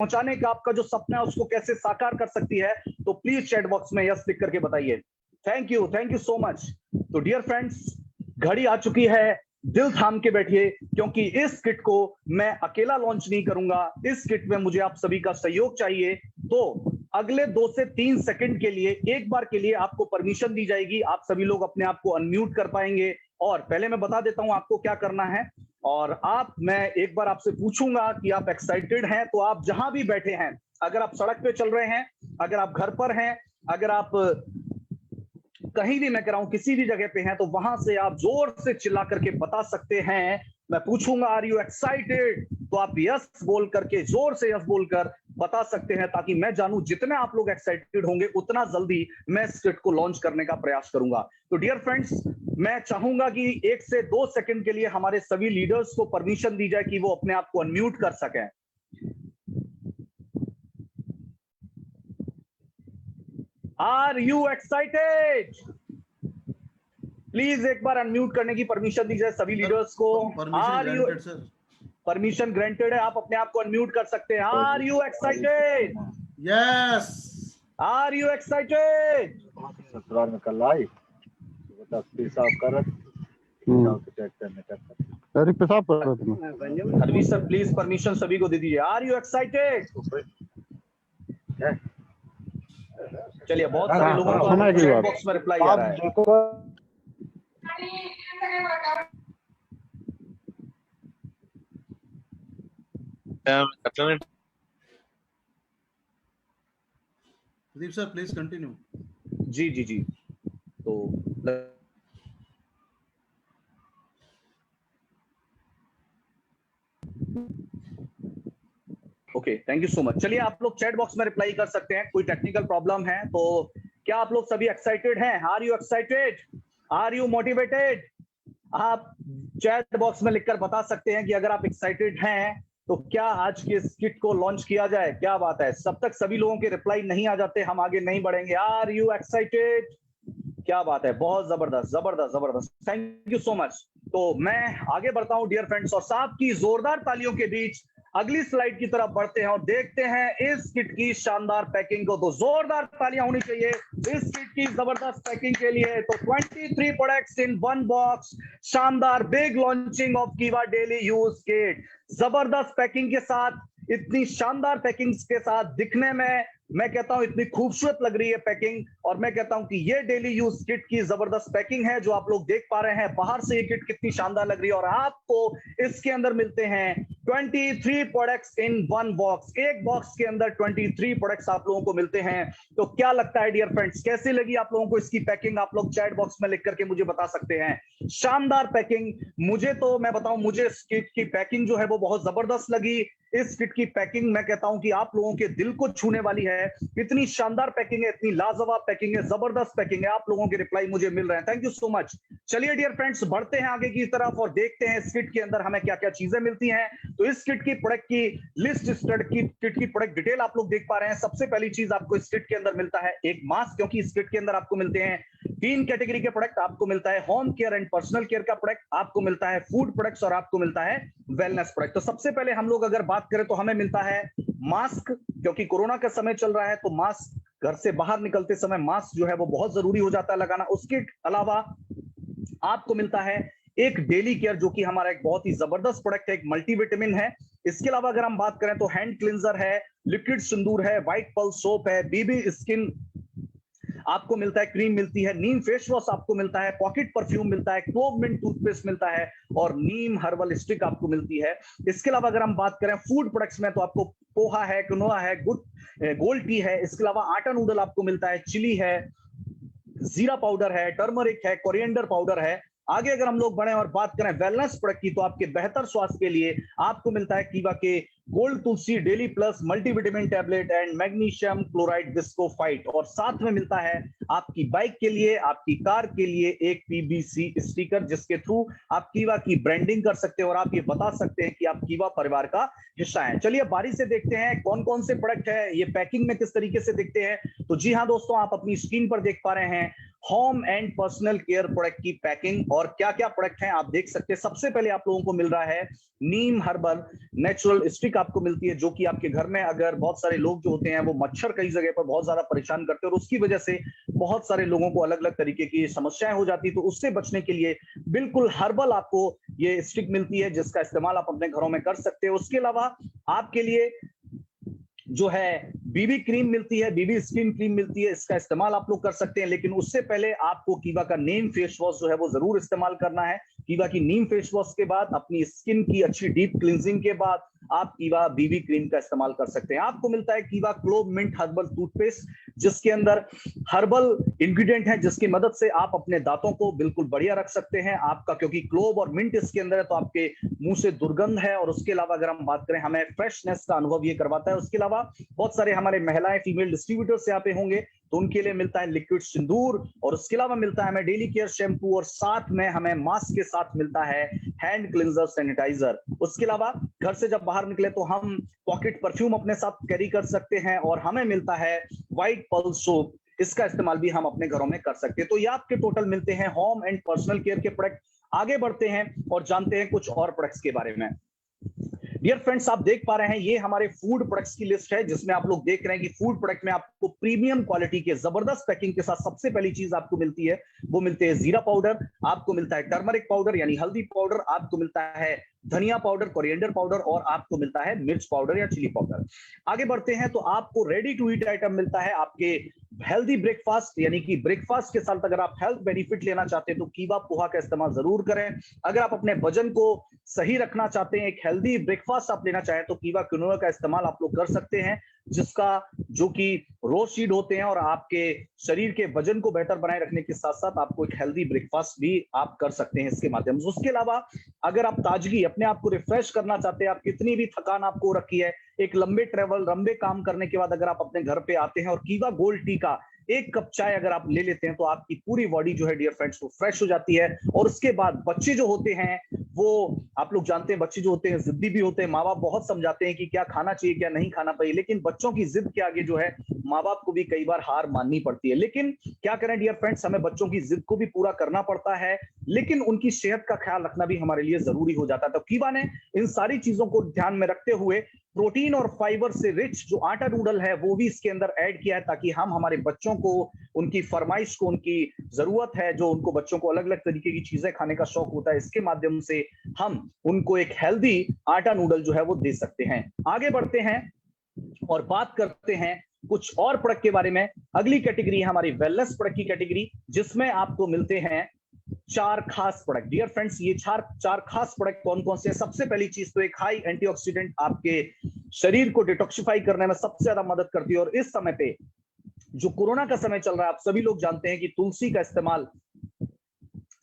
पहुंचाने का आपका जो सपना है उसको कैसे साकार कर सकती है, तो प्लीज चैट बॉक्स में यस लिख करके बताइए। Thank you so much. तो डियर फ्रेंड्स, घड़ी आ चुकी है, दिल थाम के बैठिए, क्योंकि इस किट को मैं अकेला लॉन्च नहीं करूंगा। इस किट में मुझे आप सभी का सहयोग चाहिए। तो अगले 2 से 3 सेकंड के लिए, एक बार के लिए आपको परमिशन दी जाएगी। आप सभी लोग अपने आप को अनम्यूट कर पाएंगे। और पहले मैं बता देता हूं आपको क्या करना है। और मैं एक बार आपसे पूछूंगा कि आप एक्साइटेड हैं, तो आप जहां भी बैठे हैं, अगर आप सड़क पे चल रहे हैं, अगर आप घर पर हैं, अगर आप कहीं भी, मैं कह रहा हूं किसी भी जगह पे हैं, तो वहां से आप जोर से चिल्ला करके बता सकते हैं। मैं पूछूंगा आर यू एक्साइटेड, तो आप यस बोल करके, जोर से यस बोलकर बता सकते हैं, ताकि मैं जानूं जितने आप लोग एक्साइटेड होंगे उतना जल्दी मैं इस किट को लॉन्च करने का प्रयास करूंगा। तो डियर फ्रेंड्स, मैं चाहूंगा कि 1 से 2 सेकंड के लिए हमारे सभी लीडर्स को परमिशन दी जाए कि वो अपने आप को अनम्यूट कर सकें। Are you excited? प्लीज एक बार अनम्यूट करने की परमिशन दी जाए सभी लीडर्स को। Are you? परमिशन ग्रांटेड है, आप अपने आप को अनम्यूट कर सकते हैं। Are you excited? Yes. Are you excited? ससुराल में कल आई बता पेशाब करत अरे पेशाब कर रहा था। हरवी सर प्लीज परमिशन सभी को दे दीजिए। Are you excited? चलिए, बहुत सारे लोगों को चैट बॉक्स में रिप्लाई आ रहा है। Pradeep sir please continue. जी। तो okay, thank you so much. चलिए, आप लोग चैट बॉक्स में रिप्लाई कर सकते हैं। कोई टेक्निकल प्रॉब्लम है तो क्या आप लोग सभी एक्साइटेड हैं? Are you excited? Are you motivated? आप चैट बॉक्स में लिखकर बता सकते हैं कि अगर आप एक्साइटेड हैं तो क्या आज के इस किट को लॉन्च किया जाए। क्या बात है, जब तक सभी लोगों के रिप्लाई नहीं आ जाते हम आगे नहीं बढ़ेंगे। Are you excited? क्या बात है, बहुत जबरदस्त। Thank you so much. तो मैं आगे बढ़ता हूं डियर फ्रेंड्स, और साथ की जोरदार तालियों के बीच अगली स्लाइड की तरफ बढ़ते हैं और देखते हैं इस किट की शानदार पैकिंग को। तो जोरदार तालियां होनी चाहिए इस किट की जबरदस्त पैकिंग के लिए। तो 23 प्रोडक्ट्स इन 1 बॉक्स, शानदार बिग लॉन्चिंग ऑफ कीवा डेली यूज किट। जबरदस्त पैकिंग के साथ, इतनी शानदार पैकिंग के साथ, दिखने में मैं कहता हूं इतनी खूबसूरत लग रही है पैकिंग। और मैं कहता हूं कि ये डेली यूज किट की जबरदस्त पैकिंग है जो आप लोग देख पा रहे हैं। बाहर से ये किट कितनी शानदार लग रही है और आपको इसके अंदर मिलते हैं 23 प्रोडक्ट्स इन 1 बॉक्स। एक बॉक्स के अंदर 23 प्रोडक्ट्स आप लोगों को मिलते हैं। तो क्या लगता है डियर फ्रेंड्स, कैसी लगी आप लोगों को इसकी पैकिंग? आप लोग चैट बॉक्स में लिख करके मुझे बता सकते हैं। शानदार पैकिंग। मुझे तो मैं बताऊं, मुझे इस किट की पैकिंग जो है वो बहुत जबरदस्त लगी। इस किट की पैकिंग मैं कहता हूं कि आप लोगों के दिल को छूने वाली है। इतनी शानदार पैकिंग है, इतनी लाजवाब पैकिंग है, जबरदस्त पैकिंग है। आप लोगों के रिप्लाई मुझे मिल रहे हैं, थैंक यू सो मच। चलिए डियर फ्रेंड्स, बढ़ते हैं आगे की तरफ और देखते हैं इस किट के अंदर हमें क्या क्या चीजें मिलती हैं। तो इस किट की प्रोडक्ट की लिस्ट, किट की प्रोडक्ट डिटेल आप लोग देख पा रहे हैं। सबसे पहली चीज आपको इस किट के अंदर मिलता है एक मास्क, क्योंकि इस किट के अंदर आपको मिलते हैं 3 कैटेगरी के प्रोडक्ट। आपको मिलता है home care and personal care का प्रोडक्ट, आपको मिलता है फूड प्रोडक्ट्स और आपको मिलता है वेलनेस प्रोडक्ट। तो सबसे पहले हम लोग अगर बात करें तो हमें मिलता है मास्क, क्योंकि कोरोना का समय चल रहा है तो मास्क, घर से बाहर निकलते समय मास्क जो है वो बहुत जरूरी हो जाता है लगाना। उसके अलावा आपको मिलता है एक डेली केयर, जो कि हमारा एक बहुत ही जबरदस्त प्रोडक्ट है, एक मल्टीविटामिन है। इसके अलावा अगर हम बात करें तो हैंड क्लिंजर है, लिक्विड सिंदूर है, व्हाइट पल्स सोप है, बीबी स्किन आपको मिलता है, क्रीम मिलती है, नीम फेस वॉश आपको मिलता है, पॉकेट परफ्यूम मिलता है, क्लोव मिंट टूथपेस्ट मिलता है और नीम हर्बल स्टिक आपको मिलती है। इसके अलावा अगर हम बात करें फूड प्रोडक्ट्स में तो आपको पोहा है, क्विनोआ है, गोल्ड टी है। इसके अलावा आटा नूडल आपको मिलता है, चिली है, जीरा पाउडर है, टर्मरिक है, कोरिएंडर पाउडर है। आगे अगर हम लोग बढ़े और बात करें वेलनेस प्रोडक्ट की तो आपके बेहतर स्वास्थ्य के लिए आपको मिलता है कीवा के gold Tulsi daily plus multivitamin tablet and magnesium chloride bischofite. और साथ में मिलता है आपकी बाइक के लिए, आपकी कार के लिए एक पीबीसी स्टिकर, जिसके थ्रू आप कीवा की ब्रांडिंग कर सकते हैं और आप ये बता सकते हैं कि आप कीवा परिवार का हिस्सा हैं। चलिए बारी से देखते हैं कौन कौन से प्रोडक्ट है, ये पैकिंग में किस तरीके से दिखते हैं। तो जी हाँ दोस्तों, आप अपनी स्क्रीन पर देख पा रहे हैं home and personal care product की पैकिंग और क्या क्या प्रोडक्ट हैं आप देख सकते हैं। सबसे पहले आप लोगों को मिल रहा है नीम हर्बल नेचुरल स्टिक स्टिक आपको मिलती है, जो कि आपके घर में अगर बहुत सारे लोग जो होते हैं वो मच्छर कई जगह पर बहुत ज्यादा परेशान करते हैं और उसकी वजह से बहुत सारे लोगों को अलग अलग तरीके की समस्याएं हो जाती है, तो उससे बचने के लिए बिल्कुल हर्बल आपको ये स्टिक मिलती है, जिसका इस्तेमाल आप अपने घरों में कर सकते हो। उसके अलावा आपके लिए जो है बीबी क्रीम मिलती है, बीबी स्किन क्रीम मिलती है, इसका इस्तेमाल आप लोग कर सकते हैं। लेकिन उससे पहले आपको कीवा का नीम फेस वॉश जो है वो जरूर इस्तेमाल करना है। कीवा की नीम फेस वॉश के बाद, अपनी स्किन की अच्छी डीप क्लींजिंग के बाद आप कीवा बीबी क्रीम का इस्तेमाल कर सकते हैं। आपको मिलता है कीवा क्लोव मिंट हर्बल टूथपेस्ट, जिसके अंदर हर्बल इंग्रेडिएंट है, जिसकी मदद से आप अपने दांतों को बिल्कुल बढ़िया रख सकते हैं आपका, क्योंकि क्लोव और मिंट इसके अंदर है तो आपके मुंह से दुर्गंध है और उसके अलावा अगर हम बात करें हमें फ्रेशनेस का अनुभव ये करवाता है। उसके अलावा बहुत सारे हमारे महिलाएं फीमेल डिस्ट्रीब्यूटर्स यहाँ पे होंगे तो उनके लिए मिलता है लिक्विड सिंदूर, और उसके अलावा मिलता है हमें डेली केयर शैम्पू, और साथ में हमें मास्क के साथ मिलता है हैंड क्लिंजर सैनिटाइजर। उसके अलावा घर से जब बाहर निकले तो हम पॉकेट परफ्यूम अपने साथ कैरी कर सकते हैं, और हमें मिलता है व्हाइट पल्स सोप, इसका इस्तेमाल भी हम अपने घरों में कर सकते हैं। तो ये आपके टोटल मिलते हैं होम एंड पर्सनल केयर के प्रोडक्ट। आगे बढ़ते हैं और जानते हैं कुछ और प्रोडक्ट्स के बारे में। डियर फ्रेंड्स, आप देख पा रहे हैं ये हमारे फूड प्रोडक्ट्स की लिस्ट है, जिसमें आप लोग देख रहे हैं कि फूड प्रोडक्ट में आपको प्रीमियम क्वालिटी के जबरदस्त पैकिंग के साथ सबसे पहली चीज आपको मिलती है वो मिलते हैं जीरा पाउडर, आपको मिलता है टर्मरिक पाउडर यानी हल्दी पाउडर, आपको मिलता है धनिया पाउडर, कोरिएंडर पाउडर, और आपको मिलता है मिर्च पाउडर या चिली पाउडर। आगे बढ़ते हैं तो आपको रेडी टू ईट आइटम मिलता है आपके हेल्दी ब्रेकफास्ट, यानी कि ब्रेकफास्ट के साथ अगर आप हेल्थ बेनिफिट लेना चाहते हैं तो कीवा पोहा का इस्तेमाल जरूर करें। अगर आप अपने वजन को सही रखना चाहते हैं, एक हेल्दी ब्रेकफास्ट आप लेना चाहें तो कीवा क्विनोआ का इस्तेमाल आप लोग कर सकते हैं, जिसका जो कि रो सीड होते हैं और आपके शरीर के वजन को बेहतर बनाए रखने के साथ साथ आपको एक हेल्दी ब्रेकफास्ट भी आप कर सकते हैं इसके माध्यम से। उसके अलावा अगर आप ताजगी अपने आप को रिफ्रेश करना चाहते हैं, आप कितनी भी थकान आपको रखी है, एक लंबे ट्रेवल लंबे काम करने के बाद अगर आप अपने घर पे आते हैं और कीवा गोल्ड टी का एक कप चाय अगर आप ले लेते हैं तो आपकी पूरी बॉडी जो है डियर फ्रेंड्स वो फ्रेश हो जाती है। और उसके बाद बच्चे जो होते हैं वो आप लोग जानते हैं बच्चे जो होते हैं जिद्दी भी होते हैं, माँ बाप बहुत समझाते हैं कि क्या खाना चाहिए क्या नहीं खाना चाहिए, लेकिन बच्चों की जिद के आगे जो है माँ बाप को भी कई बार हार माननी पड़ती है। लेकिन क्या करें डियर फ्रेंड्स, हमें बच्चों की जिद को भी पूरा करना पड़ता है, लेकिन उनकी सेहत का ख्याल रखना भी हमारे लिए जरूरी हो जाता है। तो कीवा ने इन सारी चीजों को ध्यान में रखते हुए प्रोटीन और फाइबर से रिच जो आटा नूडल है वो भी इसके अंदर ऐड किया है, ताकि हम हमारे बच्चों को उनकी फरमाइश को, उनकी जरूरत है जो उनको बच्चों को अलग अलग तरीके की चीजें खाने का शौक होता है, इसके माध्यम से हम उनको एक हेल्दी आटा नूडल जो है वो दे सकते हैं। आगे बढ़ते हैं और बात करते हैं कुछ और प्रोडक्ट के बारे में। अगली कैटेगरी है हमारी वेलनेस प्रोडक्ट की कैटेगरी, जिसमें आपको मिलते हैं 4 खास प्रोडक्ट। डियर फ्रेंड्स, ये 4 खास प्रोडक्ट कौन कौन से हैं? सबसे पहली चीज तो एक हाई एंटीऑक्सीडेंट, आपके शरीर को डिटॉक्सिफाई करने में सबसे ज्यादा मदद करती है। और इस समय पे जो कोरोना का समय चल रहा है, आप सभी लोग जानते हैं कि तुलसी का इस्तेमाल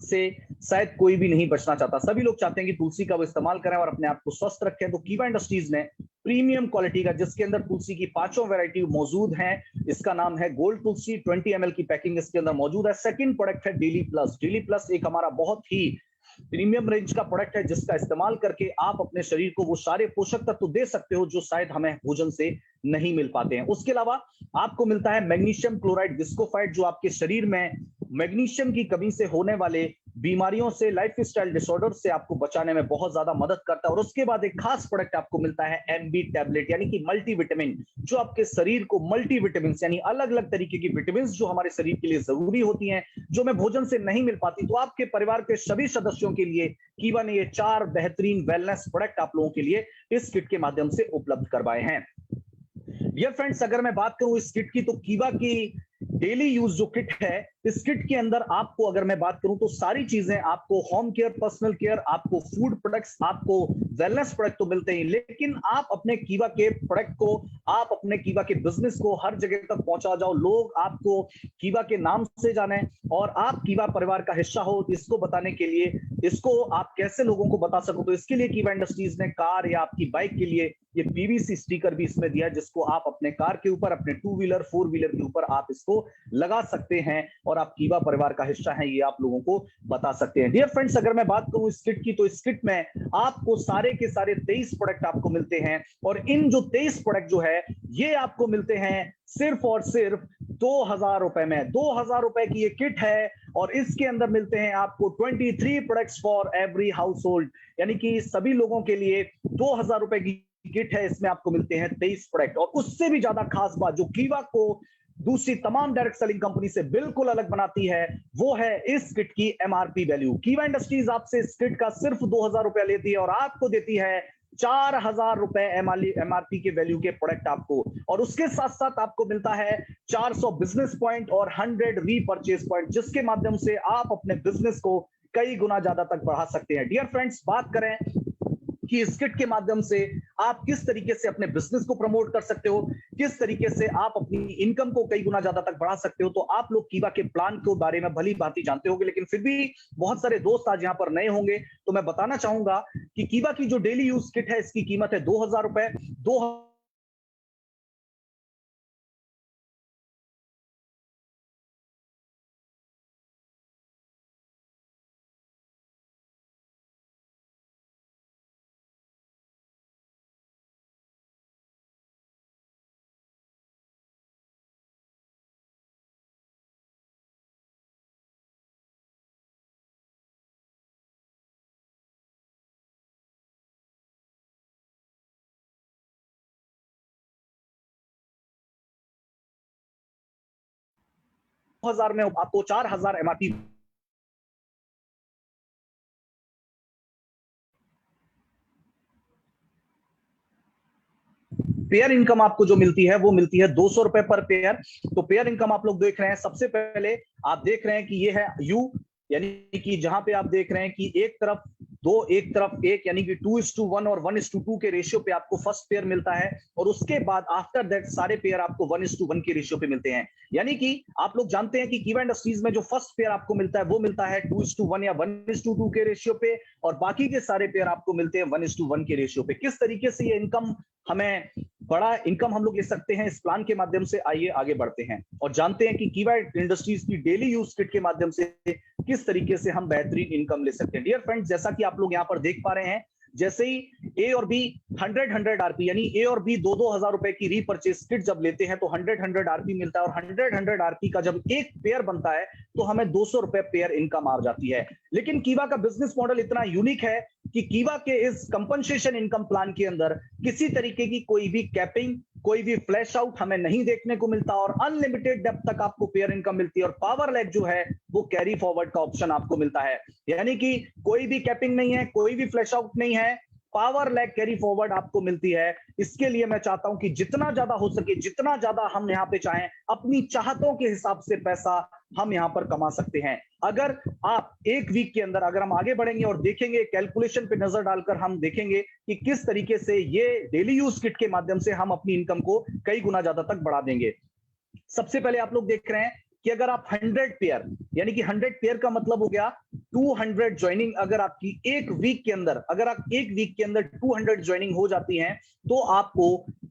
से शायद कोई भी नहीं बचना चाहता, सभी लोग चाहते हैं कि तुलसी का वो इस्तेमाल करें और अपने आप को स्वस्थ रखें। तो कीवा इंडस्ट्रीज ने प्रीमियम क्वालिटी का, जिसके अंदर तुलसी की 5 वैरायटी मौजूद हैं, इसका नाम है गोल्ड तुलसी, 20 ml की पैकिंग इसके अंदर मौजूद है। सेकंड प्रोडक्ट है डेली प्लस। डेली प्लस एक हमारा बहुत ही प्रीमियम रेंज का प्रोडक्ट है, जिसका इस्तेमाल करके आप अपने शरीर को वो सारे पोषक तत्व दे सकते हो जो शायद हमें भोजन से नहीं मिल पाते हैं। उसके अलावा आपको मिलता है मैग्नीशियम क्लोराइड विस्कोफाइट, जो आपके शरीर में मैग्नीशियम की कमी से होने वाले बीमारियों से, लाइफस्टाइल डिसऑर्डर से आपको बचाने में बहुत ज्यादा मदद करता है। और उसके बाद एक खास प्रोडक्ट आपको मिलता है एमबी टैबलेट, यानी कि मल्टीविटामिन, जो आपके शरीर को मल्टीविटामिन यानी अलग अलग तरीके की विटामिन जो हमारे शरीर के लिए जरूरी होती हैं, जो हमें भोजन से नहीं मिल पाती, तो आपके परिवार के सभी सदस्यों के लिए कीवा ने ये 4 बेहतरीन वेलनेस प्रोडक्ट आप लोगों के लिए इस किट के माध्यम से उपलब्ध करवाए हैं। डियर फ्रेंड्स, अगर मैं बात करूं इस किट की, तो कीवा की डेली यूज जो किट है, इस किट के अंदर आपको अगर मैं बात करूं तो सारी चीजें आपको होम केयर, पर्सनल केयर, आपको फूड प्रोडक्ट्स, आपको वेलनेस प्रोडक्ट तो मिलते ही, लेकिन आप अपने कीवा के प्रोडक्ट को, आप अपने कीवा के बिजनेस को हर जगह तक पहुंचा जाओ, लोग आपको कीवा के नाम से जाने और आप कीवा परिवार का हिस्सा हो, इसको बताने के लिए, इसको आप कैसे लोगों को बता सको, तो इसके लिए कीवा इंडस्ट्रीज ने कार या आपकी बाइक के लिए ये पीवीसी स्टिकर भी इसमें दिया है, जिसको आप अपने कार के ऊपर, अपने 2 व्हीलर 4 व्हीलर के ऊपर आप इसको लगा सकते हैं और आप कीवा परिवार का हिस्सा हैं, ये आप लोगों को बता सकते हैं। डियर फ्रेंड्स, अगर मैं बात करूं इस किट की, तो इस किट में आपको सारे के सारे 23 प्रोडक्ट आपको मिलते हैं, और इन जो 23 प्रोडक्ट जो है ये आपको मिलते हैं सिर्फ और सिर्फ 2000 रुपए में। 2000 रुपए की ये किट है और इसके अंदर मिलते हैं आपको 23 products for every house hold, यानी कि सभी लोगों के लिए 2000 रुपए की किट है, इसमें आपको मिलते हैं 23 प्रोडक्ट। और उससे भी ज्यादा खास बात जो कीवा को दूसरी तमाम डायरेक्ट सेलिंग कंपनी से बिल्कुल अलग बनाती है, वो है इस किट की एमआरपी वैल्यू। कीवा इंडस्ट्रीज आपसे इस किट का सिर्फ 2000 रुपया लेती है और आपको देती है 4000 रुपए एमआरपी के वैल्यू के प्रोडक्ट आपको। और उसके साथ साथ आपको मिलता है 400 बिजनेस पॉइंट और 100 रीपरचेज पॉइंट, जिसके माध्यम से आप अपने बिजनेस को कई गुना ज्यादा तक बढ़ा सकते हैं। डियर फ्रेंड्स, बात करें कि इस किट के माध्यम से आप किस तरीके से अपने बिजनेस को प्रमोट कर सकते हो, किस तरीके से आप अपनी इनकम को कई गुना ज्यादा तक बढ़ा सकते हो, तो आप लोग कीवा के प्लान के बारे में भली भांति जानते होंगे, लेकिन फिर भी बहुत सारे दोस्त आज यहां पर नए होंगे, तो मैं बताना चाहूंगा कि कीवा की जो डेली यूज किट है, इसकी कीमत है 2000 रुपए। 2000 में आपको 4000 एमआरपी पेयर इनकम आपको जो मिलती है वो मिलती है 200 रुपए पर पेयर। तो पेयर इनकम आप लोग देख रहे हैं, सबसे पहले आप देख रहे हैं कि ये है यू, यानी कि जहां पे आप देख रहे हैं कि एक तरफ 2 एक तरफ 1, यानी कि 2:1 और 1:2 के रेशियो पे आपको फर्स्ट पेयर मिलता है। और उसके बाद आफ्टर दैट सारे पेयर आपको 1:1 के रेशियो पे मिलते हैं। यानी कि आप लोग जानते हैं कि कीवा इंडस्ट्रीज में जो फर्स्ट पेयर आपको मिलता है वो मिलता है 2:1 या 1:2 के रेशियो पे, और बाकी के सारे पेयर आपको मिलते हैं 1:1 के रेशियो पे। किस तरीके से ये इनकम, हमें बड़ा इनकम हम लोग ले सकते हैं इस प्लान के माध्यम से, आइए आगे बढ़ते हैं और जानते हैं कि कीवा इंडस्ट्रीज की डेली यूज किट के माध्यम से किस तरीके से हम बेहतरीन इनकम ले सकते हैं। डियर फ्रेंड्स, जैसा कि आप लोग यहां पर देख पा रहे हैं, जैसे ही ए और बी 100 आरपी, यानी ए और बी 2-2 हजार रुपए की रीपरचेज किट जब लेते हैं तो 100 आरपी मिलता है, और 100 आरपी का जब एक पेयर बनता है तो हमें 200 रुपए पेयर इनकम आ जाती है। लेकिन कीवा का बिजनेस मॉडल इतना यूनिक है कि कीवा के इस कंपनसेशन इनकम प्लान के अंदर किसी तरीके की कोई भी कैपिंग, कोई भी फ्लैश आउट हमें नहीं देखने को मिलता, और अनलिमिटेड डेप्थ तक आपको पेयर इनकम मिलती है। और पावर लैग जो है वो कैरी फॉरवर्ड का ऑप्शन आपको मिलता है, यानी कि कोई भी कैपिंग नहीं है, कोई भी फ्लैश आउट नहीं है, पावर लैग कैरी फॉरवर्ड आपको मिलती है। इसके लिए मैं चाहता हूं कि जितना ज्यादा हो सके, जितना ज्यादा हम यहां पे चाहें, अपनी चाहतों के हिसाब से पैसा हम यहां पर कमा सकते हैं। अगर आप एक वीक के अंदर, अगर हम आगे बढ़ेंगे और देखेंगे, कैलकुलेशन पे नजर डालकर हम देखेंगे कि किस तरीके से ये डेली यूज किट के माध्यम से हम अपनी इनकम को कई गुना ज्यादा तक बढ़ा देंगे। सबसे पहले आप लोग देख रहे हैं कि अगर आप 100 पेयर, यानी कि 100 पेयर का मतलब हो गया 200 ज्वाइनिंग, अगर आपकी एक वीक के अंदर, अगर आप एक वीक के अंदर 200 ज्वाइनिंग हो जाती हैं तो आपको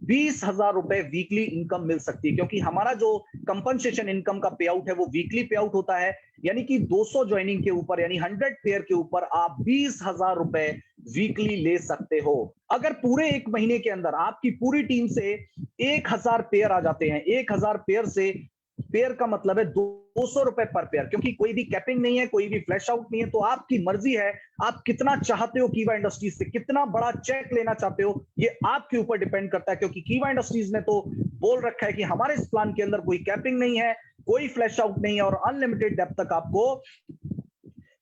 20,000 रुपए वीकली इनकम मिल सकती है, क्योंकि हमारा जो कंपनसेशन इनकम का पे आउट है वो वीकली पे आउट होता है। यानी कि 200 ज्वाइनिंग के ऊपर, यानी 100 पेयर के ऊपर आप 20,000 रुपए वीकली ले सकते हो। अगर पूरे एक महीने के अंदर आपकी पूरी टीम से 1000 पेयर आ जाते हैं, 1000 पेयर से, पेयर का मतलब है 200 रुपए पर पेयर, क्योंकि कोई भी कैपिंग नहीं है, कोई भी फ्लैश आउट नहीं है, तो आपकी मर्जी है आप कितना चाहते हो कीवा इंडस्ट्रीज से, कितना बड़ा चेक लेना चाहते हो, ये आपके ऊपर डिपेंड करता है। क्योंकि कीवा इंडस्ट्रीज ने तो बोल रखा है कि हमारे इस प्लान के अंदर कोई कैपिंग नहीं है, कोई फ्लैश आउट नहीं है, और अनलिमिटेड डेप्थ तक आपको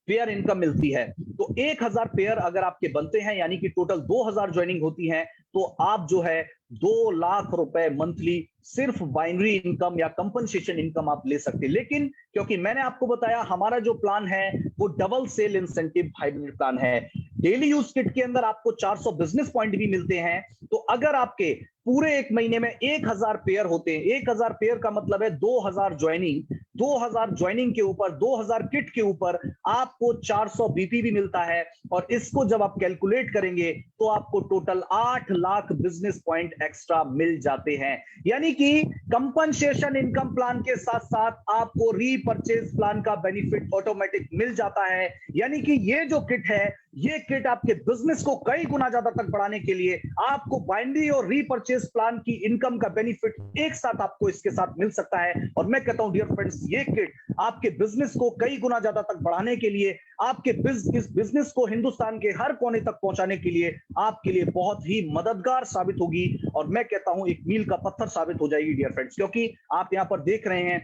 पेयर इनकम मिलती है। तो 1000 पेयर अगर आपके बनते हैं, यानी कि टोटल 2000 ज्वाइनिंग होती है, तो आप जो है 2 लाख रुपए मंथली सिर्फ बाइनरी इनकम या कंपनसेशन इनकम आप ले सकते हैं। लेकिन क्योंकि मैंने आपको बताया हमारा जो प्लान है वो double sale incentive hybrid plan है, डेली यूज किट के अंदर आपको 400 बिजनेस पॉइंट भी मिलते हैं। तो अगर आपके पूरे एक महीने में 1000 पेयर होते हैं, 1000 पेयर का मतलब है 2000 ज्वाइनिंग, 2000 ज्वाइनिंग के ऊपर, 2000 किट के ऊपर आपको 400 बीपी भी मिलता है, और इसको जब आप कैलकुलेट करेंगे तो आपको total 8 lakh business point extra मिल जाते हैं। यानी कि कंपनसेशन इनकम प्लान के साथ साथ आपको रीपरचेज प्लान का बेनिफिट ऑटोमेटिक मिल जाता है। यानी कि ये जो किट है ये किट आपके बिजनेस को कई गुना ज्यादा तक बढ़ाने के लिए आपको बाइनरी और रीपर्चेज प्लान की इनकम का बेनिफिट एक साथ आपको इसके साथ मिल सकता है। और मैं कहता हूं डियर फ्रेंड्स, ये किट आपके बिजनेस को कई गुना ज्यादा तक बढ़ाने के लिए, आपके इस बिजनेस को हिंदुस्तान के हर कोने तक पहुंचाने के लिए आपके लिए बहुत ही मददगार साबित होगी। और मैं कहता हूं एक मील का पत्थर साबित हो जाएगी डियर फ्रेंड्स, क्योंकि आप यहां पर देख रहे हैं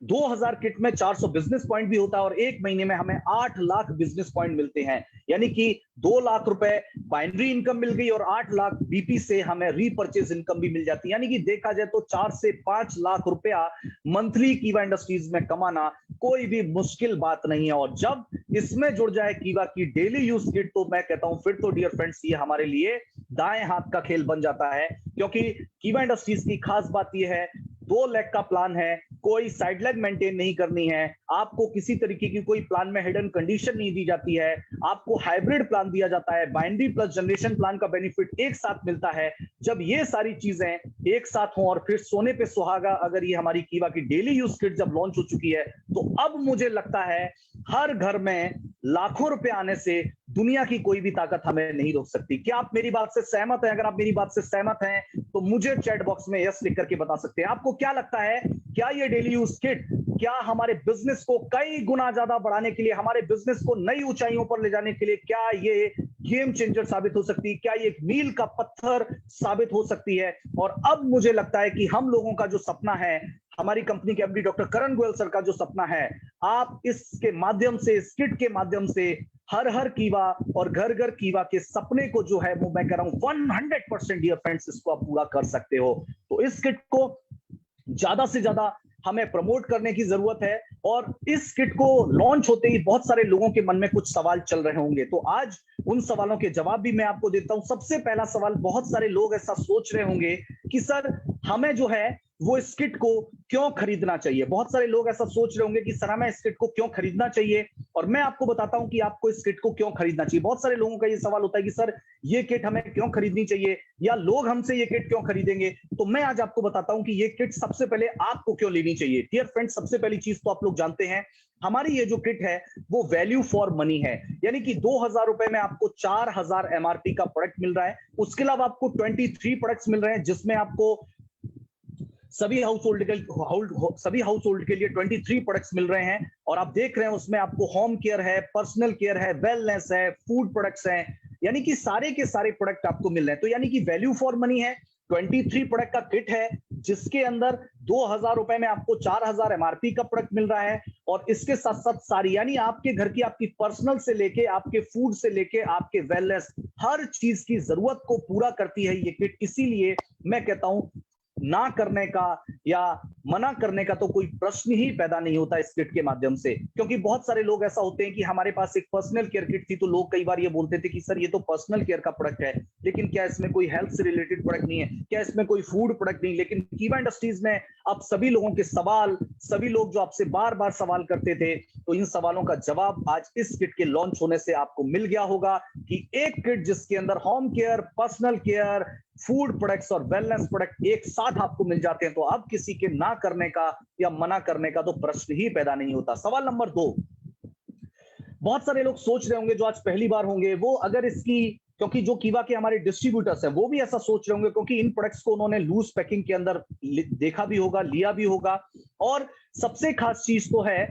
2000 किट में 400 बिजनेस पॉइंट भी होता है और एक महीने में हमें 8 लाख बिजनेस पॉइंट मिलते हैं। यानी कि 2 लाख रुपए बाइनरी इनकम मिल गई और 8 लाख बीपी से हमें रीपर्चेज इनकम भी मिल जाती है। यानी कि देखा जाए तो 4 से 5 लाख रुपया मंथली कीवा इंडस्ट्रीज में कमाना कोई भी मुश्किल बात नहीं है। और जब इसमें जुड़ जाए कीवा की डेली यूज किट, तो मैं कहता हूं फिर तो डियर फ्रेंड्स ये हमारे लिए दाएं हाथ का खेल बन जाता है। क्योंकि कीवा इंडस्ट्रीज की खास बात यह है, 2 लेग का प्लान है, कोई साइड लेग मेंटेन नहीं करनी है, आपको किसी तरीके की कोई प्लान में हिडन कंडीशन नहीं दी जाती है, आपको हाइब्रिड प्लान दिया जाता है, बाइनरी प्लस जनरेशन प्लान का बेनिफिट एक साथ मिलता है। जब ये सारी चीजें एक साथ हों और फिर सोने पे सुहागा अगर ये हमारी कीवा की डेली यूज किट जब लॉन्च हो चुकी है, तो अब मुझे लगता है हर घर में लाखों रुपए आने से दुनिया की कोई भी ताकत हमें नहीं रोक सकती। क्या आप मेरी बात से सहमत हैं? अगर आप मेरी बात से सहमत हैं तो मुझे चैट बॉक्स में यस लिख करके बता सकते हैं। आपको क्या लगता है, क्या ये डेली यूज किट क्या हमारे बिजनेस को कई गुना ज्यादा बढ़ाने के लिए, हमारे बिजनेस को नई ऊंचाइयों पर ले जाने के लिए, क्या ये गेम चेंजर साबित हो सकती है? क्या ये एक मील का पत्थर साबित हो सकती है? और अब मुझे लगता है कि हम लोगों का जो सपना है, हमारी कंपनी के एमडी डॉक्टर करण गोयल सर का जो सपना है, आप इसके माध्यम से, इस किट के माध्यम से हर कीवा और घर घर कीवा के सपने को जो है वो मैं कह रहा हूं 100% डियर फ्रेंड्स इसको आप पूरा कर सकते हो। तो इस किट को ज्यादा से ज्यादा हमें प्रमोट करने की जरूरत है। और इस किट को लॉन्च होते ही बहुत सारे लोगों के मन में कुछ सवाल चल रहे होंगे, तो आज उन सवालों के जवाब भी मैं आपको देता हूं। सबसे पहला सवाल, बहुत सारे लोग ऐसा सोच रहे होंगे कि सर हमें जो है वो इस किट को क्यों खरीदना चाहिए। बहुत सारे लोग ऐसा सोच रहे होंगे कि सर हमें इस किट को क्यों खरीदना चाहिए, और मैं आपको बताता हूं कि आपको इस किट को क्यों खरीदना चाहिए। बहुत सारे लोगों का ये सवाल होता है कि सर ये किट हमें क्यों खरीदनी चाहिए, या लोग हमसे ये किट क्यों खरीदेंगे। तो मैं आज आपको बताता हूं कि ये किट सबसे पहले आपको क्यों लेनी चाहिए। डियर फ्रेंड्स, सबसे पहली चीज तो आप लोग जानते हैं, हमारी ये जो किट है वो वैल्यू फॉर मनी है। यानी कि 2000 रुपए में आपको 4000 एमआरपी का प्रोडक्ट मिल रहा है। उसके अलावा आपको 23 प्रोडक्ट्स मिल रहे हैं, जिसमें आपको सभी हाउस होल्ड के लिए 23 प्रोडक्ट्स मिल रहे हैं। और आप देख रहे हैं उसमें आपको होम केयर है, पर्सनल केयर है, वेलनेस है, फूड प्रोडक्ट्स हैं, यानी कि सारे के सारे प्रोडक्ट आपको मिल रहे हैं। तो यानी कि वैल्यू फॉर मनी है। 23 प्रोडक्ट का किट है, जिसके अंदर 2000 रुपए में आपको 4000 एमआरपी का प्रोडक्ट मिल रहा है। और इसके साथ साथ सारी, यानी आपके घर की, आपकी पर्सनल से लेके आपके फूड से लेके आपके वेलनेस, हर चीज की जरूरत को पूरा करती है ये किट। इसीलिए मैं कहता हूं ना करने का या मना करने का तो कोई प्रश्न ही पैदा नहीं होता इस किट के माध्यम से। क्योंकि बहुत सारे लोग ऐसा होते हैं कि हमारे पास एक पर्सनल केयर किट थी, तो लोग कई बार ये बोलते थे कि सर ये तो पर्सनल केयर का प्रोडक्ट है, लेकिन क्या इसमें कोई हेल्थ से रिलेटेड प्रोडक्ट नहीं है, क्या इसमें कोई फूड प्रोडक्ट नहीं। लेकिन कीवा इंडस्ट्रीज में अब सभी लोगों के सवाल, सभी लोग जो आपसे बार बार सवाल करते थे, तो इन सवालों का जवाब आज इस किट के लॉन्च होने से आपको मिल गया होगा कि एक किट जिसके अंदर home care, personal care, food products और वेलनेस प्रोडक्ट एक साथ आपको मिल जाते हैं, तो अब किसी के ना करने का या मना करने का तो प्रश्न ही पैदा नहीं होता। सवाल नंबर 2, बहुत सारे लोग सोच रहे होंगे जो आज पहली बार होंगे, वो अगर इसकी, क्योंकि जो कीवा के हमारे डिस्ट्रीब्यूटर्स हैं वो भी ऐसा सोच रहे होंगे, क्योंकि इन प्रोडक्ट्स को उन्होंने लूज पैकिंग के अंदर देखा भी होगा, लिया भी होगा। और सबसे खास चीज तो है,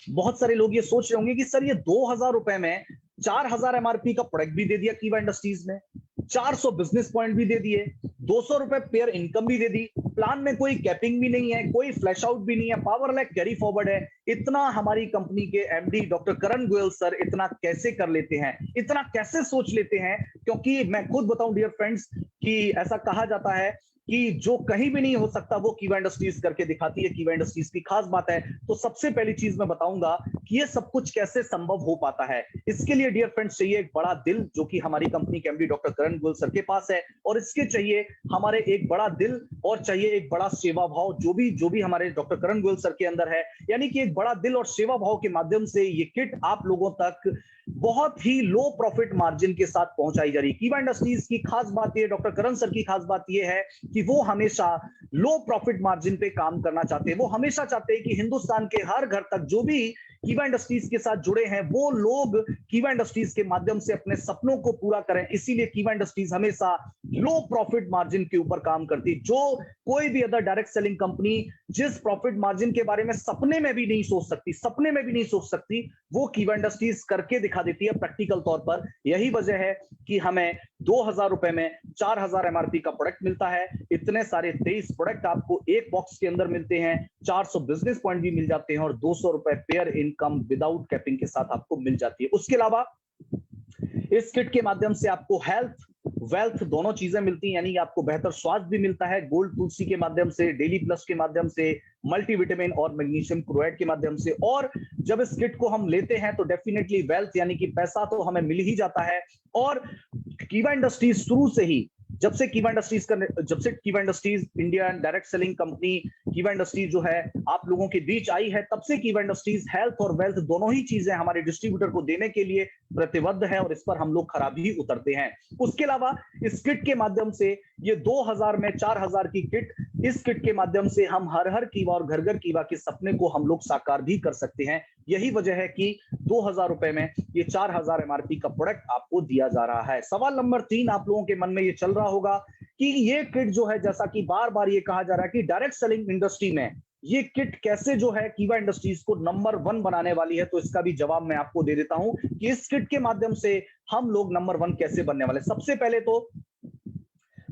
बहुत सारे लोग ये सोच रहे होंगे कि सर ये 2000 रुपए में 4000 एमआरपी का प्रोडक्ट भी दे दिया कीवा इंडस्ट्रीज ने, 400 बिजनेस पॉइंट भी दे दिए, 200 रुपए पेयर इनकम भी दे दी, प्लान में कोई कैपिंग भी नहीं है, कोई फ्लैश आउट भी नहीं है, पावर लैक कैरी फॉरवर्ड है। इतना हमारी कंपनी के एमडी डॉक्टर करण गोयल सर इतना कैसे कर लेते हैं, इतना कैसे सोच लेते हैं? क्योंकि मैं खुद बताऊं डियर फ्रेंड्स कि ऐसा कहा जाता है कि जो कहीं भी नहीं हो सकता वो कीवा इंडस्ट्रीज करके दिखाती है। कीवा इंडस्ट्रीज की खास बात है। तो सबसे पहली चीज मैं बताऊंगा कि ये सब कुछ कैसे संभव हो पाता है। इसके लिए डियर फ्रेंड्स चाहिए एक बड़ा दिल, जो कि हमारी कंपनी के एमडी डॉक्टर करण गोयल सर के पास है, और इसके चाहिए हमारे एक बड़ा दिल और चाहिए एक बड़ा सेवा भाव, जो भी हमारे डॉक्टर करण गोयल सर के अंदर है। यानी कि एक बड़ा दिल और सेवा भाव के माध्यम से ये किट आप लोगों तक बहुत ही लो प्रॉफिट मार्जिन के साथ पहुंचाई जा रही है। कीवा इंडस्ट्रीज की खास बात यह, डॉक्टर करण सर की खास बात यह है कि वो हमेशा लो प्रॉफिट मार्जिन पे काम करना चाहते हैं। वो हमेशा चाहते हैं कि हिंदुस्तान के हर घर तक जो भी कीवा इंडस्ट्रीज के साथ जुड़े हैं वो लोग कीवा इंडस्ट्रीज के माध्यम से अपने सपनों को पूरा करें। इसीलिए कीवा इंडस्ट्रीज हमेशा लो प्रॉफिट मार्जिन के ऊपर काम करती। जो कोई भी अदर डायरेक्ट सेलिंग कंपनी जिस प्रॉफिट मार्जिन के बारे में सपने में भी नहीं सोच सकती वो कीवा इंडस्ट्रीज करके दिखा देती है प्रैक्टिकल तौर पर। यही वजह है कि हमें 2000 रुपए में 4000 एमआरपी का प्रोडक्ट मिलता है। इतने सारे 23 प्रोडक्ट आपको एक बॉक्स के अंदर मिलते हैं, 400 बिजनेस पॉइंट भी मिल जाते हैं और 200 रुपए पेयर इनकम विदाउट कैपिंग के साथ आपको मिल जाती है। उसके अलावा इस किट के माध्यम से आपको हेल्थ वेल्थ दोनों चीजें मिलती हैं, यानी आपको बेहतर स्वास्थ्य भी मिलता है गोल्ड तुलसी के माध्यम से, डेली प्लस के माध्यम से, मल्टीविटामिन और मैग्नीशियम क्लोराइड के माध्यम से। और जब इस किट को हम लेते हैं तो डेफिनेटली वेल्थ यानी कि पैसा तो हमें मिल ही जाता है। और कीवा इंडस्ट्रीज शुरू से ही जब से कीवा industries Indian direct selling company कीवा इंडस्ट्रीज जो है आप लोगों के बीच आई है, तब से कीवा इंडस्ट्रीज हेल्थ और वेल्थ दोनों ही चीजें हमारे डिस्ट्रीब्यूटर को देने के लिए प्रतिबद्ध है और इस पर हम लोग खरा भी उतरते हैं। उसके अलावा इस किट के माध्यम से ये 2000 में 4000 की किट, इस किट के माध्यम से हम हर कीवा और घर घर कीवा के सपने को हम लोग साकार भी कर सकते हैं। यही वजह है कि 2000 रुपए में ये 4000 एमआरपी का प्रोडक्ट आपको दिया जा रहा है। सवाल नंबर 3 आप लोगों के मन में ये चल रहा होगा कि ये किट जो है, जैसा कि बार बार ये कहा जा रहा है कि डायरेक्ट सेलिंग इंडस्ट्री में ये किट कैसे जो है कीवा इंडस्ट्रीज को नंबर 1 बनाने वाली है, तो इसका भी जवाब मैं आपको दे देता हूं कि इस किट के माध्यम से हम लोग नंबर 1 कैसे बनने वाले। सबसे पहले तो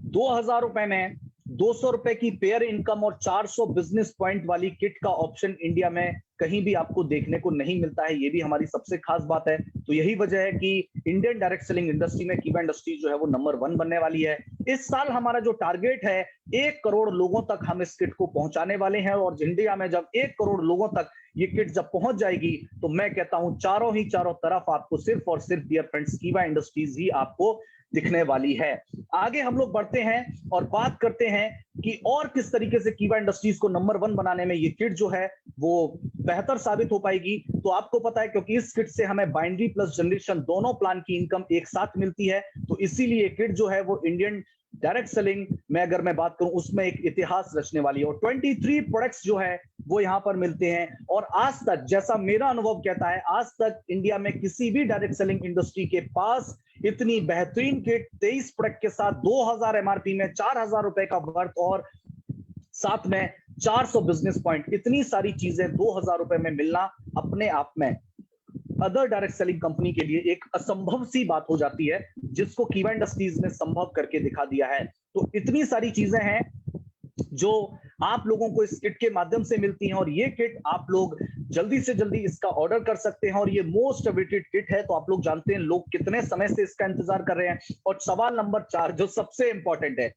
2000 रुपए में 200 रुपए की पेयर इनकम और 400 बिजनेस पॉइंट वाली किट का ऑप्शन इंडिया में कहीं भी आपको देखने को नहीं मिलता है। ये भी हमारी सबसे खास बात है। तो यही वजह है कि इंडियन डायरेक्ट सेलिंग इंडस्ट्री में कीवा इंडस्ट्री जो है वो नंबर 1 बनने वाली है। इस साल हमारा जो टारगेट है 1 करोड़ लोगों तक हम इस किट को पहुंचाने वाले हैं और इंडिया में जब 1 करोड़ लोगों तक ये किट जब पहुंच जाएगी तो मैं कहता हूं चारों तरफ आपको सिर्फ और सिर्फ डियर फ्रेंड्स कीवा इंडस्ट्रीज ही आपको दिखने वाली है। आगे हम लोग बढ़ते हैं और बात करते हैं कि और किस तरीके से कीवा इंडस्ट्रीज को नंबर 1 बनाने में ये किट जो है वो बेहतर साबित हो पाएगी। तो आपको पता है क्योंकि इस किट से हमें बाइनरी प्लस जनरेशन दोनों प्लान की इनकम एक साथ मिलती है, तो इसीलिए किट जो है वो इंडियन डायरेक्ट सेलिंग में अगर मैं बात करूं उसमें एक इतिहास रचने वाली है। और 23 प्रोडक्ट्स जो है वो यहां पर मिलते हैं और आज तक, जैसा मेरा अनुभव कहता है, आज तक इंडिया में किसी भी डायरेक्ट सेलिंग इंडस्ट्री के पास इतनी बेहतरीन किट 23 प्रोडक्ट के साथ 2000 एमआरपी में 4000 रुपए का वर्थ और साथ में 400 बिजनेस पॉइंट, इतनी सारी चीजें 2000 रुपए में मिलना अपने आप में अदर डायरेक्ट सेलिंग कंपनी के लिए एक असंभव सी बात हो जाती है, जिसको कीवा इंडस्ट्रीज ने संभव करके दिखा दिया है। तो इतनी सारी चीजें हैं जो आप लोगों को इस किट के माध्यम से मिलती हैं और ये किट आप लोग जल्दी से जल्दी इसका ऑर्डर कर सकते हैं और ये मोस्ट अवेटेड किट है। तो आप लोग जानते हैं लोग कितने समय से इसका इंतजार कर रहे हैं। और सवाल नंबर 4 जो सबसे इंपॉर्टेंट है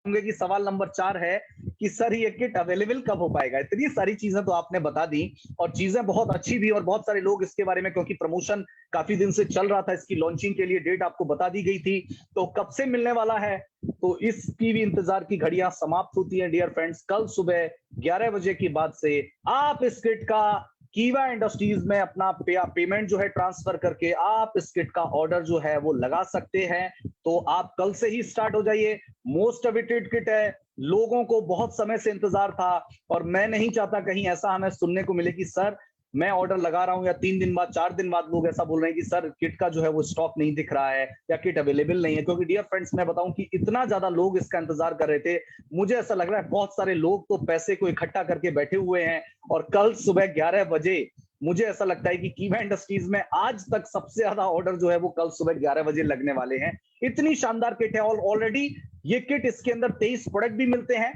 कि सवाल नंबर 4 है कि सर ये किट अवेलेबल कब हो पाएगा। इतनी सारी चीजें तो आपने बता दी और चीजें बहुत अच्छी भी, और बहुत सारे लोग इसके बारे में, क्योंकि प्रमोशन काफी दिन से चल रहा था, इसकी लॉन्चिंग के लिए डेट आपको बता दी गई थी, तो कब से मिलने वाला है, तो इसकी भी इंतजार की घड़ियां समाप्त होती है डियर फ्रेंड्स। कल सुबह 11 बजे के बाद से आप इस किट का कीवा इंडस्ट्रीज में अपना पेमेंट जो है ट्रांसफर करके आप इस किट का ऑर्डर जो है वो लगा सकते हैं। तो आप कल से ही स्टार्ट हो जाइए। मोस्ट अवेटेड किट है, लोगों को बहुत समय से इंतजार था और मैं नहीं चाहता कहीं ऐसा हमें सुनने को मिले कि सर मैं ऑर्डर लगा रहा हूं या 3 दिन बाद 4 दिन बाद लोग ऐसा बोल रहे हैं कि सर किट का जो है वो स्टॉक नहीं दिख रहा है या किट अवेलेबल नहीं है। क्योंकि डियर फ्रेंड्स मैं बताऊं कि इतना ज्यादा लोग इसका इंतजार कर रहे थे, मुझे ऐसा लग रहा है बहुत सारे लोग तो पैसे को इकट्ठा करके बैठे हुए हैं और कल सुबह 11 बजे मुझे ऐसा लगता है कि कीवा इंडस्ट्रीज में आज तक सबसे ज्यादा ऑर्डर जो है वो कल सुबह 11 बजे लगने वाले हैं। इतनी शानदार किट है और ऑलरेडी ये किट, इसके अंदर 23 प्रोडक्ट भी मिलते हैं।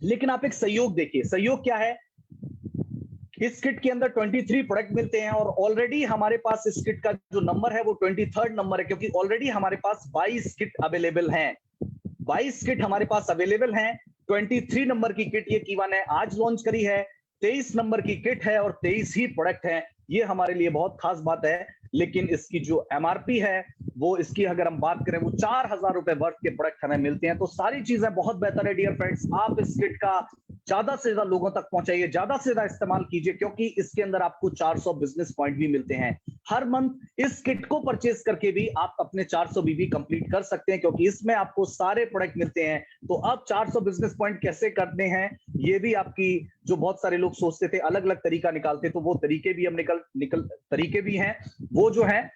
लेकिन आप एक सहयोग देखिए, सहयोग क्या है, इस किट के अंदर 23 प्रोडक्ट मिलते हैं और ऑलरेडी हमारे पास इस किट का जो नंबर है वो 23rd नंबर है, क्योंकि ऑलरेडी हमारे पास 22 किट अवेलेबल हैं। 22 किट हमारे पास अवेलेबल हैं। 23 नंबर की किट ये कीवा ने आज लॉन्च करी है, 23 नंबर की किट है और 23 ही प्रोडक्ट हैं। ये हमारे लिए बहुत खास बात है। लेकिन इसकी जो एमआरपी है वो, इसकी अगर हम बात करें, वो 4000 रुपए वर्थ के प्रोडक्ट हमें मिलते हैं। तो सारी चीजें बहुत बेहतर है डियर फ्रेंड्स। आप इस किट का ज्यादा से ज्यादा लोगों तक पहुंचाइए, ज्यादा से ज्यादा इस्तेमाल कीजिए, क्योंकि इसके अंदर आपको 400 बिजनेस पॉइंट भी मिलते हैं। हर मंथ इस किट को परचेज करके भी आप अपने 400 बीबी कंप्लीट कर सकते हैं, क्योंकि इसमें आपको सारे प्रोडक्ट मिलते हैं। तो अब 400 बिजनेस पॉइंट कैसे करने हैं, ये भी आपकी, जो बहुत सारे लोग सोचते थे अलग अलग तरीका निकालते, तो वो तरीके भी हम तरीके भी हैं। वो जो है,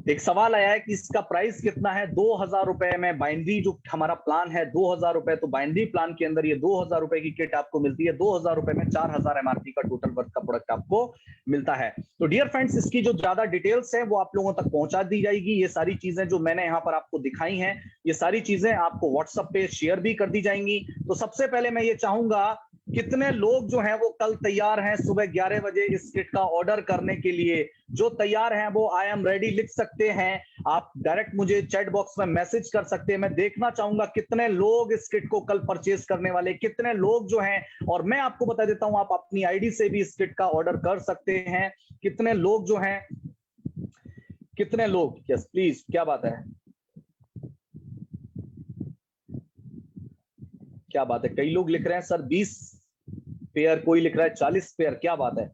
एक सवाल आया है कि इसका प्राइस कितना है। 2000 रुपए में बाइनरी जो हमारा प्लान है 2000 रुपए, तो बाइनरी प्लान के अंदर ये 2000 रुपए की किट आपको मिलती है। 2000 रुपए में 4000 एमआरपी का टोटल वर्थ का प्रोडक्ट आपको मिलता है। तो डियर फ्रेंड्स, इसकी जो ज्यादा डिटेल्स है वो आप लोगों तक पहुंचा दी जाएगी। ये सारी चीजें जो मैंने यहाँ पर आपको दिखाई हैं, ये सारी चीजें आपको व्हाट्सएप पे शेयर भी कर दी जाएंगी। तो सबसे पहले मैं ये चाहूंगा, कितने लोग जो हैं वो कल तैयार हैं सुबह 11 बजे इस किट का ऑर्डर करने के लिए? जो तैयार हैं वो आई एम रेडी लिख सकते हैं। आप डायरेक्ट मुझे चैट बॉक्स में मैसेज कर सकते हैं। मैं देखना चाहूंगा कितने लोग इस किट को कल परचेज करने वाले, कितने लोग जो हैं। और मैं आपको बता देता हूं, आप अपनी आईडी से भी इस किट का ऑर्डर कर सकते हैं। कितने लोग जो हैं, कितने लोग, यस प्लीज, क्या बात है, क्या बात है। कई लोग लिख रहे हैं सर 20 पेयर, कोई लिख रहा है 40 पेयर, क्या बात है,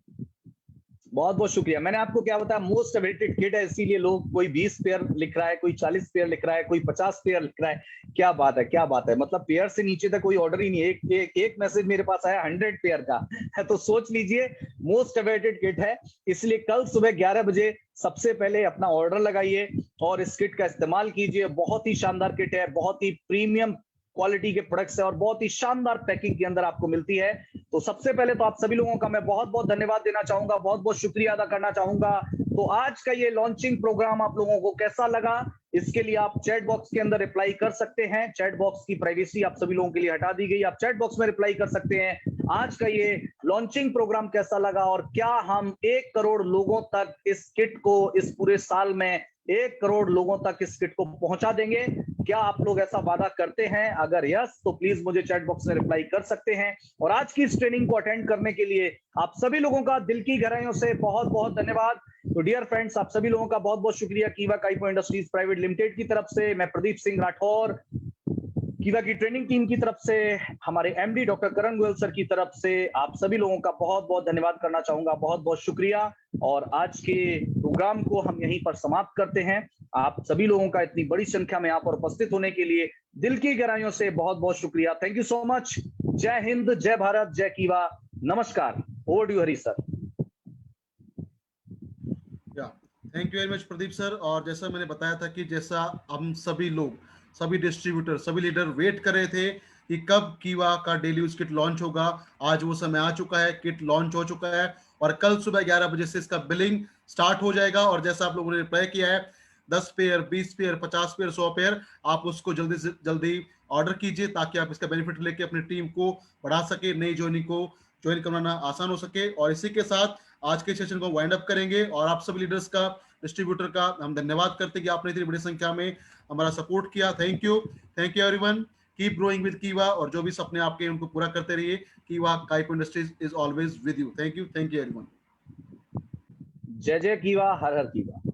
बहुत बहुत शुक्रिया। मैंने आपको क्या बताया, मोस्ट अवेटेड किट है, इसीलिए लोग, कोई 20 पेयर लिख रहा है, कोई 40 पेयर लिख रहा है, कोई 50 पेयर लिख रहा है। क्या बात है, क्या बात है, मतलब पेयर से नीचे तक कोई ऑर्डर ही नहीं है। एक मैसेज मेरे पास आया 100 पेयर का तो सोच लीजिए मोस्ट अवेटेड किट है। इसलिए कल सुबह 11 बजे सबसे पहले अपना ऑर्डर लगाइए और इस किट का इस्तेमाल कीजिए। बहुत ही शानदार किट है, बहुत ही प्रीमियम क्वालिटी के प्रोडक्ट्स है और बहुत ही शानदार पैकिंग के अंदर आपको मिलती है। तो सबसे पहले तो आप सभी लोगों का मैं बहुत बहुत धन्यवाद देना चाहूंगा, बहुत बहुत शुक्रिया अदा करना चाहूंगा। तो आज का ये लॉन्चिंग प्रोग्राम आप लोगों को कैसा लगा, इसके लिए आप चैट बॉक्स के अंदर रिप्लाई कर सकते हैं। चैट बॉक्स की प्राइवेसी आप सभी लोगों के लिए हटा दी गई, आप चैट बॉक्स में रिप्लाई कर सकते हैं। आज का ये लॉन्चिंग प्रोग्राम कैसा लगा और क्या हम 1 करोड़ लोगों तक इस किट को, इस पूरे साल में 1 करोड़ लोगों तक इस किट को पहुंचा देंगे? क्या आप लोग ऐसा वादा करते हैं? अगर यस तो प्लीज मुझे चैट बॉक्स में रिप्लाई कर सकते हैं। और आज की इस ट्रेनिंग को अटेंड करने के लिए आप सभी लोगों का दिल की गहराइयों से बहुत बहुत धन्यवाद। तो डियर फ्रेंड्स, आप सभी लोगों का बहुत बहुत शुक्रिया। कीवा काइपो इंडस्ट्रीज प्राइवेट लिमिटेड की तरफ से मैं प्रदीप सिंह राठौर, कीवा की ट्रेनिंग टीम की तरफ से, हमारे एमडी डॉक्टर करण गोयल सर की तरफ से आप सभी लोगों का बहुत बहुत धन्यवाद करना चाहूंगा। बहुत बहुत शुक्रिया। और आज के प्रोग्राम को हम यहीं पर समाप्त करते हैं। आप सभी लोगों का इतनी बड़ी संख्या में यहाँ पर उपस्थित होने के लिए दिल की गहराइयों से बहुत बहुत शुक्रिया। Thank you so much. जय हिंद, जय भारत, जय कीवा। नमस्कार। Over to you Hari sir. Thank you very much Pradeep sir. और जैसा मैंने बताया था कि जैसा हम सभी लोग, सभी डिस्ट्रीब्यूटर, सभी लीडर वेट कर रहे थे कि कब कीवा का डेली यूज किट लॉन्च होगा, आज वो समय आ चुका है। किट लॉन्च हो चुका है और कल सुबह 11 बजे से इसका बिलिंग स्टार्ट हो जाएगा। और जैसा आप लोगों ने रिप्लाई किया है, 10 पेयर, 20 पेयर, 50 पेयर, 100 पेयर, आप उसको जल्दी से जल्दी ऑर्डर कीजिए ताकि आप इसका बेनिफिट लेके अपनी टीम को बढ़ा सके, नई ज्वाइनिंग को ज्वाइन करवाना आसान हो सके। और इसी के साथ आज के सेशन को वाइंड अप करेंगे। और आप सभी लीडर्स का, डिस्ट्रीब्यूटर का हम धन्यवाद करते हैं कि आपने इतनी बड़ी संख्या में हमारा सपोर्ट किया। Thank you everyone. Keep growing with कीवा और जो भी सपने आपके उनको पूरा करते रहिए। Keeva Kaipo industries is always with you. Thank you everyone. जय जय कीवा, हर हर कीवा।